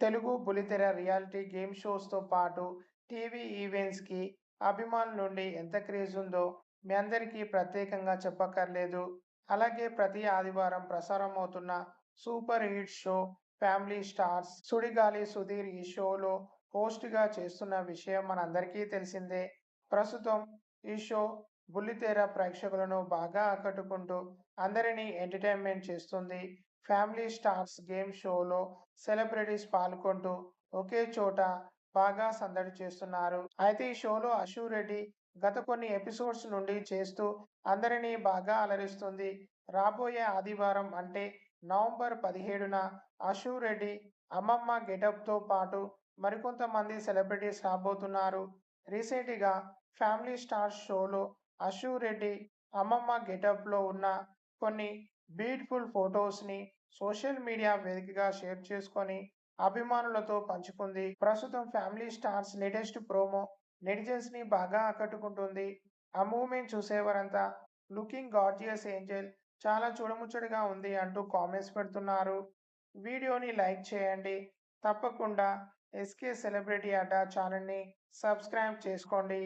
తెలుగు బుల్లితెర reality game షోస్‌తో పాటు TV ఈవెంట్స్‌కి అభిమానుల నుండి ఎంత క్రేజ్ ఉందో మీ అందరికీ ప్రత్యేకంగా చెప్పక్కర్లేదు. అలాగే ప్రతి ఆదివారం ప్రసారమవుతున్న super hit show 'family stars' Sudigali Sudheer ఈ షోలో హోస్ట్‌గా చేస్తున్న విషయం మనందరికీ తెలిసిందే. ప్రస్తుతం ఈ షో బుల్లితెర ప్రేక్షకులను బాగా ఆకట్టుకుంటూ అందరినీ ఎంటర్‌టైన్‌మెంట్ చేస్తుంది. 'ఫ్యామిలీ స్టార్స్' గేమ్ షోలో సెలబ్రిటీస్ పాల్గొంటూ ఒకే చోట బాగా సందడి చేస్తున్నారు. అయితే ఈ షోలో అశు రెడ్డి గత కొన్ని ఎపిసోడ్స్ నుండి చేస్తూ అందరినీ బాగా అలరిస్తుంది. రాబోయే ఆదివారం అంటే నవంబర్ 17న అశు రెడ్డి అమ్మమ్మ గెటప్‌తో పాటు మరికొంతమంది సెలబ్రిటీస్ రాబోతున్నారు. రీసెంట్‌గా 'ఫ్యామిలీ స్టార్స్' షోలో అశు రెడ్డి అమ్మమ్మ గెటప్‌లో ఉన్న కొన్ని బ్యూటిఫుల్ ఫోటోస్‌ని సోషల్ మీడియా వేదికగా షేర్ చేసుకొని అభిమానులతో పంచుకుంది. ప్రస్తుతం 'ఫ్యామిలీ స్టార్స్' లేటెస్ట్ ప్రోమో నెటిజన్స్‌ని బాగా ఆకట్టుకుంటుంది. ఆ మూవ్‌మెంట్ చూసేవారంతా లుకింగ్ గార్జియస్ ఏంజెల్ చాలా చూడముచ్చటగా ఉంది అంటూ కామెంట్స్ పెడుతున్నారు. వీడియోని లైక్ చేయండి. తప్పకుండా ఎస్కే సెలబ్రిటీ అడ్డా ఛానల్‌ని సబ్స్క్రైబ్ చేసుకోండి.